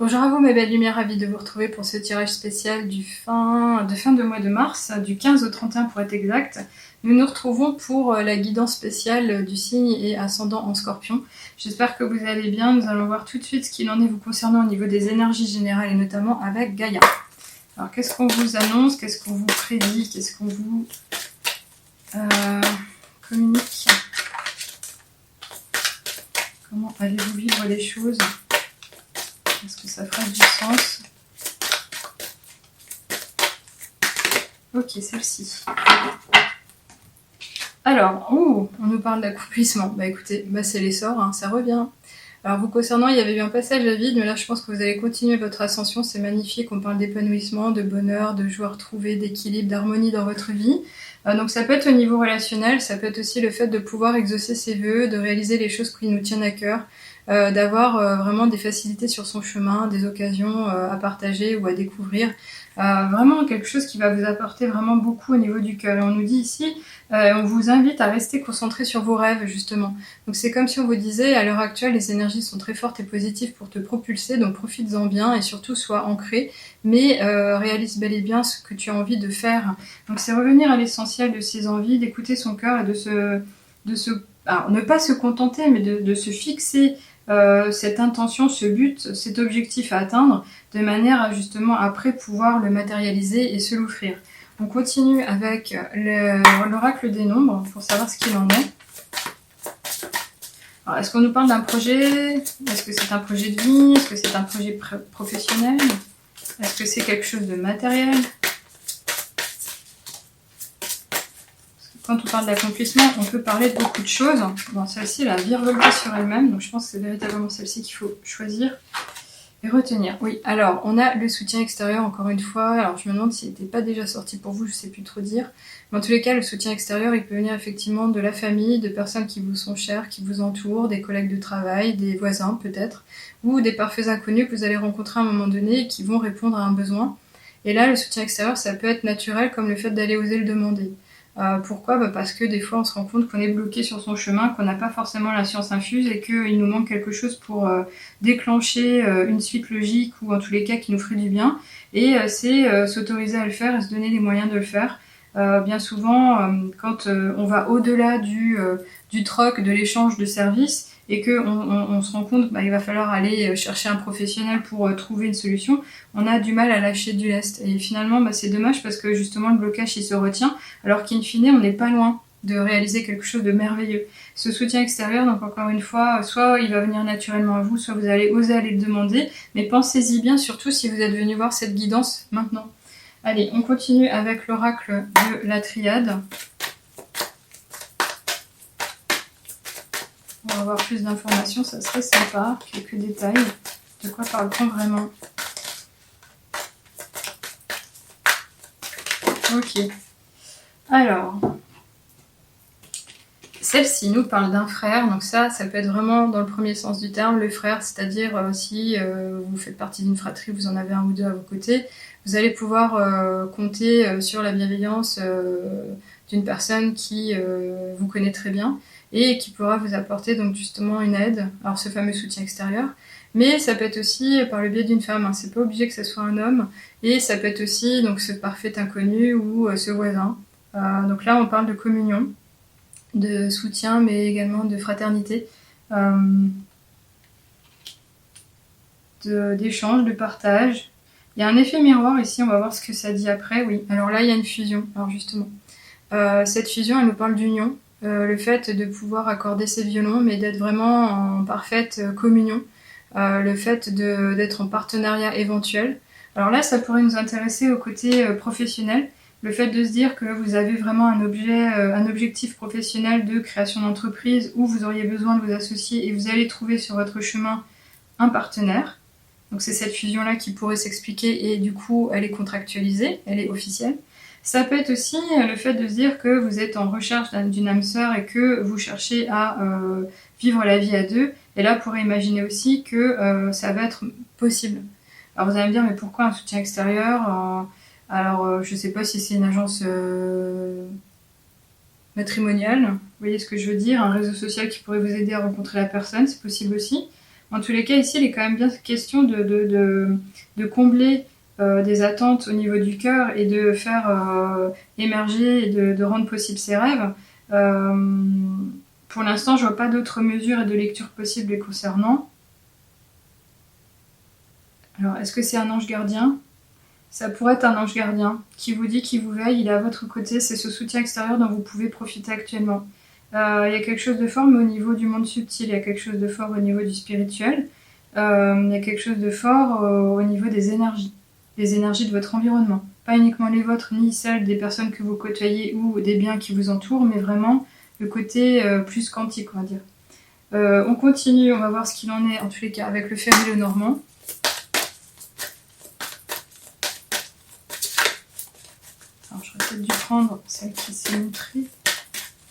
Bonjour à vous mes belles lumières, ravie de vous retrouver pour ce tirage spécial de fin de mois de mars, du 15 au 31 pour être exact. Nous nous retrouvons pour la guidance spéciale du signe et ascendant en Scorpion. J'espère que vous allez bien, nous allons voir tout de suite ce qu'il en est vous concernant au niveau des énergies générales et notamment avec Gaïa. Alors qu'est-ce qu'on vous annonce, qu'est-ce qu'on vous prédit, qu'est-ce qu'on vous communique? Comment allez-vous vivre les choses? Est-ce que ça fera du sens? Ok, celle-ci. Alors, on nous parle d'accomplissement. Bah écoutez, c'est l'essor, hein, ça revient. Alors vous concernant, il y avait eu un passage à vide, mais là je pense que vous allez continuer votre ascension. C'est magnifique, on parle d'épanouissement, de bonheur, de joie retrouvée, d'équilibre, d'harmonie dans votre vie. Donc ça peut être au niveau relationnel, ça peut être aussi le fait de pouvoir exaucer ses vœux, de réaliser les choses qui nous tiennent à cœur, d'avoir vraiment des facilités sur son chemin, des occasions à partager ou à découvrir. Vraiment quelque chose qui va vous apporter vraiment beaucoup au niveau du cœur. Et on nous dit ici, on vous invite à rester concentré sur vos rêves justement. Donc c'est comme si on vous disait, à l'heure actuelle, les énergies sont très fortes et positives pour te propulser, donc profites-en bien et surtout sois ancré, mais réalise bel et bien ce que tu as envie de faire. Donc c'est revenir à l'essentiel de ses envies, d'écouter son cœur et alors, ne pas se contenter, mais de se fixer cette intention, ce but, cet objectif à atteindre, de manière à justement après pouvoir le matérialiser et se l'offrir. On continue avec l'oracle des nombres pour savoir ce qu'il en est. Alors, est-ce qu'on nous parle d'un projet? Est-ce que c'est un projet de vie? Est-ce que c'est un projet professionnel? Est-ce que c'est quelque chose de matériel? Quand on parle d'accomplissement, on peut parler de beaucoup de choses. Bon, celle-ci, elle a virevolté sur elle-même, donc je pense que c'est véritablement celle-ci qu'il faut choisir et retenir. Oui, alors, on a le soutien extérieur, encore une fois. Alors, je me demande s'il n'était pas déjà sorti pour vous, je ne sais plus trop dire. Mais en tous les cas, le soutien extérieur, il peut venir effectivement de la famille, de personnes qui vous sont chères, qui vous entourent, des collègues de travail, des voisins peut-être, ou des parfaits inconnus que vous allez rencontrer à un moment donné et qui vont répondre à un besoin. Et là, le soutien extérieur, ça peut être naturel, comme le fait d'aller oser le demander. Pourquoi? Parce que des fois on se rend compte qu'on est bloqué sur son chemin, qu'on n'a pas forcément la science infuse et qu'il nous manque quelque chose pour déclencher une suite logique ou en tous les cas qui nous ferait du bien. Et c'est s'autoriser à le faire et se donner les moyens de le faire. Bien souvent, quand on va au-delà du troc, de l'échange de services, et qu'on se rend compte qu'il va falloir aller chercher un professionnel pour trouver une solution, on a du mal à lâcher du lest. Et finalement, c'est dommage parce que justement le blocage il se retient, alors qu'in fine, on n'est pas loin de réaliser quelque chose de merveilleux. Ce soutien extérieur, donc encore une fois, soit il va venir naturellement à vous, soit vous allez oser aller le demander, mais pensez-y bien, surtout si vous êtes venu voir cette guidance maintenant. Allez, on continue avec l'oracle de la triade. On va avoir plus d'informations, ça serait sympa. Quelques détails. De quoi parle-t-on vraiment? Ok. Alors, celle-ci nous parle d'un frère. Donc ça peut être vraiment dans le premier sens du terme, le frère, c'est-à-dire si vous faites partie d'une fratrie, vous en avez un ou deux à vos côtés, vous allez pouvoir compter sur la bienveillance d'une personne qui vous connaît très bien et qui pourra vous apporter donc justement une aide, alors ce fameux soutien extérieur, mais ça peut être aussi par le biais d'une femme, hein. C'est pas obligé que ce soit un homme, et ça peut être aussi donc ce parfait inconnu ou ce voisin. Donc là on parle de communion, de soutien mais également de fraternité, d'échange, de partage. Il y a un effet miroir ici, on va voir ce que ça dit après. Oui, alors là il y a une fusion, alors justement. Cette fusion elle nous parle d'union, le fait de pouvoir accorder ses violons mais d'être vraiment en parfaite communion, le fait d'être en partenariat éventuel. Alors là ça pourrait nous intéresser au côté professionnel, le fait de se dire que vous avez vraiment un objectif professionnel de création d'entreprise où vous auriez besoin de vous associer et vous allez trouver sur votre chemin un partenaire. Donc c'est cette fusion-là qui pourrait s'expliquer et du coup elle est contractualisée, elle est officielle. Ça peut être aussi le fait de se dire que vous êtes en recherche d'une âme sœur et que vous cherchez à vivre la vie à deux. Et là, on pourrait imaginer aussi que ça va être possible. Alors vous allez me dire, mais pourquoi un soutien extérieur? Alors je sais pas si c'est une agence matrimoniale, vous voyez ce que je veux dire, un réseau social qui pourrait vous aider à rencontrer la personne, c'est possible aussi. En tous les cas, ici, il est quand même bien question de combler des attentes au niveau du cœur et de faire émerger et de rendre possible ses rêves. Pour l'instant, je vois pas d'autres mesures et de lectures possibles les concernant. Alors, est-ce que c'est un ange gardien? Ça pourrait être un ange gardien qui vous dit, qui vous veille, il est à votre côté, c'est ce soutien extérieur dont vous pouvez profiter actuellement. Il y a quelque chose de fort, mais au niveau du monde subtil, il y a quelque chose de fort au niveau du spirituel, il y a quelque chose de fort au niveau des énergies de votre environnement. Pas uniquement les vôtres, ni celles des personnes que vous côtoyez ou des biens qui vous entourent, mais vraiment le côté plus quantique, on va dire. On continue, on va voir ce qu'il en est, en tous les cas, avec le fer et le normand. Alors, j'aurais peut-être dû prendre celle qui s'est montrée.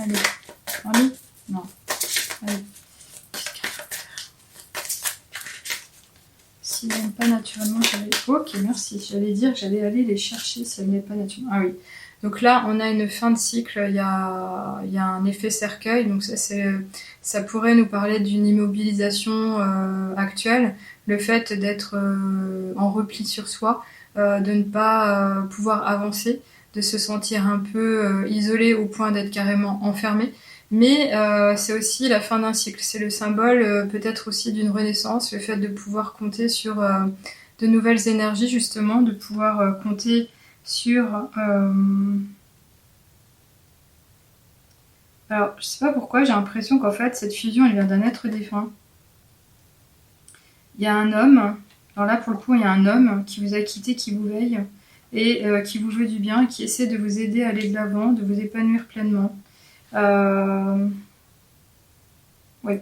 Allez, allez, non. Allez. S'ils n'aiment pas naturellement, j'allais... Ok, merci. J'allais dire que j'allais aller les chercher si elles n'aiment pas naturellement. Ah oui. Donc là, on a une fin de cycle, il y a un effet cercueil, donc ça pourrait nous parler d'une immobilisation actuelle, le fait d'être en repli sur soi, de ne pas pouvoir avancer, de se sentir un peu isolé au point d'être carrément enfermé. Mais c'est aussi la fin d'un cycle, c'est le symbole peut-être aussi d'une renaissance, le fait de pouvoir compter sur de nouvelles énergies justement, de pouvoir compter sur... Alors, je sais pas pourquoi, j'ai l'impression qu'en fait, cette fusion, elle vient d'un être défunt. Il y a un homme, alors là, pour le coup, il y a un homme qui vous a quitté, qui vous veille, et qui vous veut du bien, qui essaie de vous aider à aller de l'avant, de vous épanouir pleinement. Oui.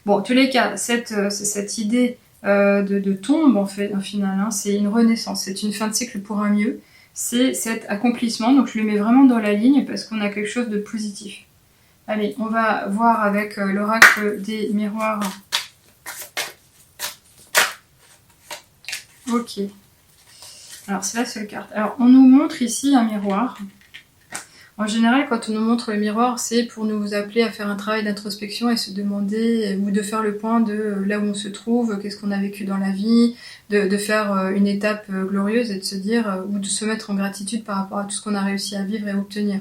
Bon, en tous les cas, cette idée de tombe, en fait, au final, hein, c'est une renaissance, c'est une fin de cycle pour un mieux. C'est cet accomplissement, donc je le mets vraiment dans la ligne parce qu'on a quelque chose de positif. Allez, on va voir avec l'oracle des miroirs. Ok. Alors c'est la seule carte. Alors on nous montre ici un miroir. En général, quand on nous montre le miroir, c'est pour nous appeler à faire un travail d'introspection et se demander, ou de faire le point de là où on se trouve, qu'est-ce qu'on a vécu dans la vie, de faire une étape glorieuse et de se dire, ou de se mettre en gratitude par rapport à tout ce qu'on a réussi à vivre et obtenir.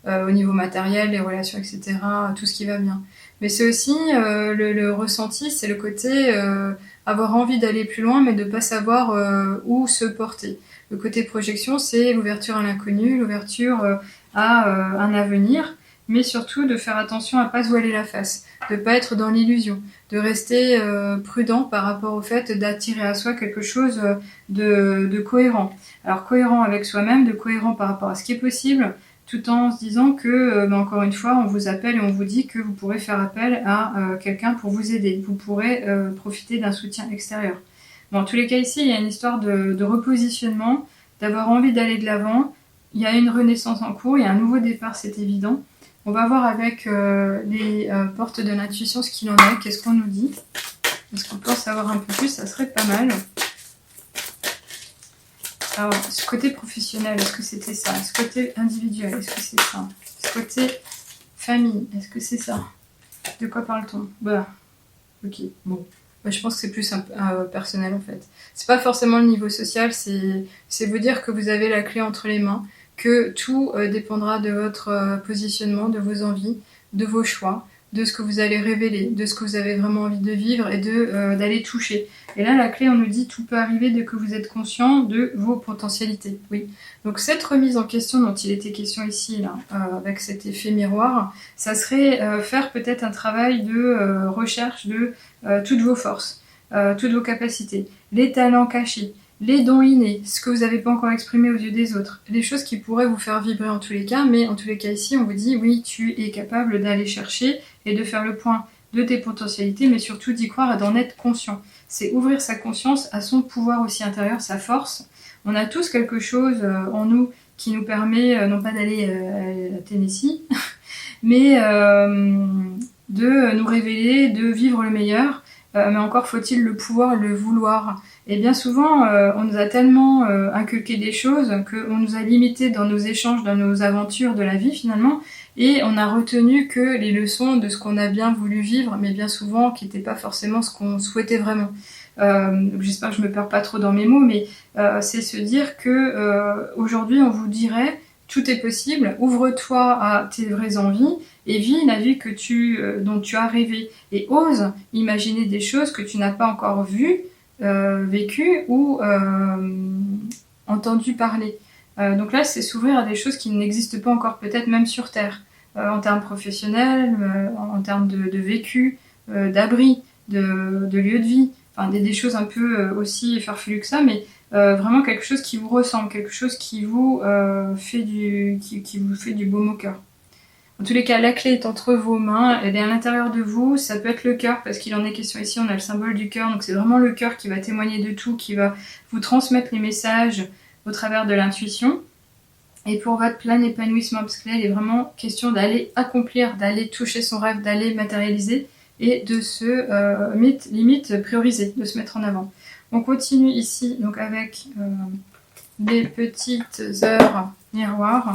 Au niveau matériel, les relations, etc., tout ce qui va bien. Mais c'est aussi le ressenti, c'est le côté avoir envie d'aller plus loin, mais de ne pas savoir où se porter. Le côté projection, c'est l'ouverture à l'inconnu, l'ouverture à un avenir, mais surtout de faire attention à ne pas se voiler la face, de ne pas être dans l'illusion, de rester prudent par rapport au fait d'attirer à soi quelque chose de cohérent. Alors cohérent avec soi-même, de cohérent par rapport à ce qui est possible, tout en se disant que, encore une fois, on vous appelle et on vous dit que vous pourrez faire appel à quelqu'un pour vous aider. Vous pourrez profiter d'un soutien extérieur. Bon, en tous les cas, ici, il y a une histoire de repositionnement, d'avoir envie d'aller de l'avant. Il y a une renaissance en cours, il y a un nouveau départ, c'est évident. On va voir avec les portes de l'intuition ce qu'il en est, qu'est-ce qu'on nous dit. Est-ce qu'on peut en savoir un peu plus? Ça serait pas mal. Alors, ce côté professionnel, est-ce que c'était ça? Ce côté individuel, est-ce que c'est ça? Ce côté famille, est-ce que c'est ça? De quoi parle-t-on? Bah, ok, bon. Bah, je pense que c'est plus personnel en fait. C'est pas forcément le niveau social, c'est vous dire que vous avez la clé entre les mains, que tout dépendra de votre positionnement, de vos envies, de vos choix, de ce que vous allez révéler, de ce que vous avez vraiment envie de vivre et d'aller toucher. Et là, la clé, on nous dit tout peut arriver dès que vous êtes conscient de vos potentialités. Oui. Donc cette remise en question dont il était question ici, là, avec cet effet miroir, ça serait faire peut-être un travail de recherche de toutes vos forces, toutes vos capacités, les talents cachés, les dons innés, ce que vous n'avez pas encore exprimé aux yeux des autres, les choses qui pourraient vous faire vibrer en tous les cas, mais en tous les cas ici, on vous dit oui, tu es capable d'aller chercher et de faire le point de tes potentialités, mais surtout d'y croire et d'en être conscient. C'est ouvrir sa conscience à son pouvoir aussi intérieur, sa force. On a tous quelque chose en nous qui nous permet, non pas d'aller à Tennessee, mais de nous révéler, de vivre le meilleur. Mais encore faut-il le pouvoir, le vouloir. Et bien souvent, on nous a tellement inculqué des choses qu'on nous a limités dans nos échanges, dans nos aventures de la vie finalement, et on a retenu que les leçons de ce qu'on a bien voulu vivre, mais bien souvent qui n'étaient pas forcément ce qu'on souhaitait vraiment. J'espère que je me perds pas trop dans mes mots, mais c'est se dire que aujourd'hui on vous dirait tout est possible, ouvre-toi à tes vraies envies et vis la vie dont tu as rêvé et ose imaginer des choses que tu n'as pas encore vues, vécues ou entendu parler. Donc là, c'est s'ouvrir à des choses qui n'existent pas encore, peut-être même sur Terre, en termes professionnels, en termes de vécu, d'abri, de lieu de vie, enfin des choses un peu aussi farfelues que ça, mais vraiment quelque chose qui vous ressemble, quelque chose qui vous, qui vous fait du baume au cœur. En tous les cas, la clé est entre vos mains, elle est à l'intérieur de vous, ça peut être le cœur, parce qu'il en est question ici, on a le symbole du cœur, donc c'est vraiment le cœur qui va témoigner de tout, qui va vous transmettre les messages au travers de l'intuition. Et pour votre plein épanouissement, parce que là, il est vraiment question d'aller accomplir, d'aller toucher son rêve, d'aller matérialiser, et de se, limite, prioriser, de se mettre en avant. On continue ici, donc avec des petites heures miroirs.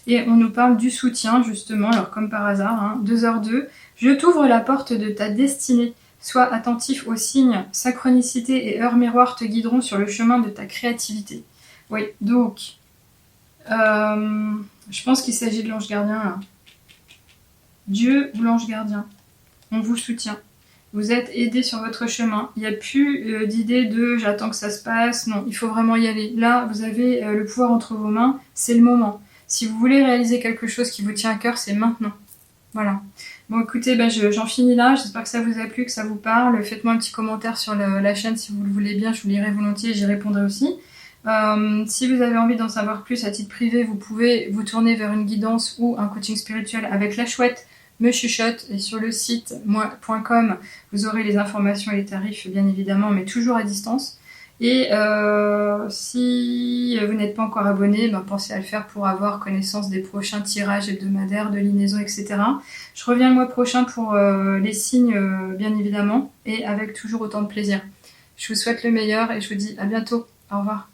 Et on nous parle du soutien, justement, alors comme par hasard, hein, 2h02. Je t'ouvre la porte de ta destinée. Sois attentif aux signes, synchronicité et heures miroirs te guideront sur le chemin de ta créativité. Oui, donc, je pense qu'il s'agit de l'ange gardien, là. Dieu ou l'ange gardien, on vous soutient. Vous êtes aidé sur votre chemin. Il n'y a plus d'idée de « j'attends que ça se passe ». Non, il faut vraiment y aller. Là, vous avez le pouvoir entre vos mains, c'est le moment. Si vous voulez réaliser quelque chose qui vous tient à cœur, c'est maintenant. Voilà. Bon, écoutez, j'en finis là. J'espère que ça vous a plu, que ça vous parle. Faites-moi un petit commentaire sur la chaîne si vous le voulez bien. Je vous lirai volontiers et j'y répondrai aussi. Si vous avez envie d'en savoir plus à titre privé, vous pouvez vous tourner vers une guidance ou un coaching spirituel avec la chouette me chuchote. Et sur le site moi.com, vous aurez les informations et les tarifs, bien évidemment, mais toujours à distance. Et si vous n'êtes pas encore abonné, pensez à le faire pour avoir connaissance des prochains tirages hebdomadaires, de liaison, etc. Je reviens le mois prochain pour les signes, bien évidemment, et avec toujours autant de plaisir. Je vous souhaite le meilleur et je vous dis à bientôt. Au revoir.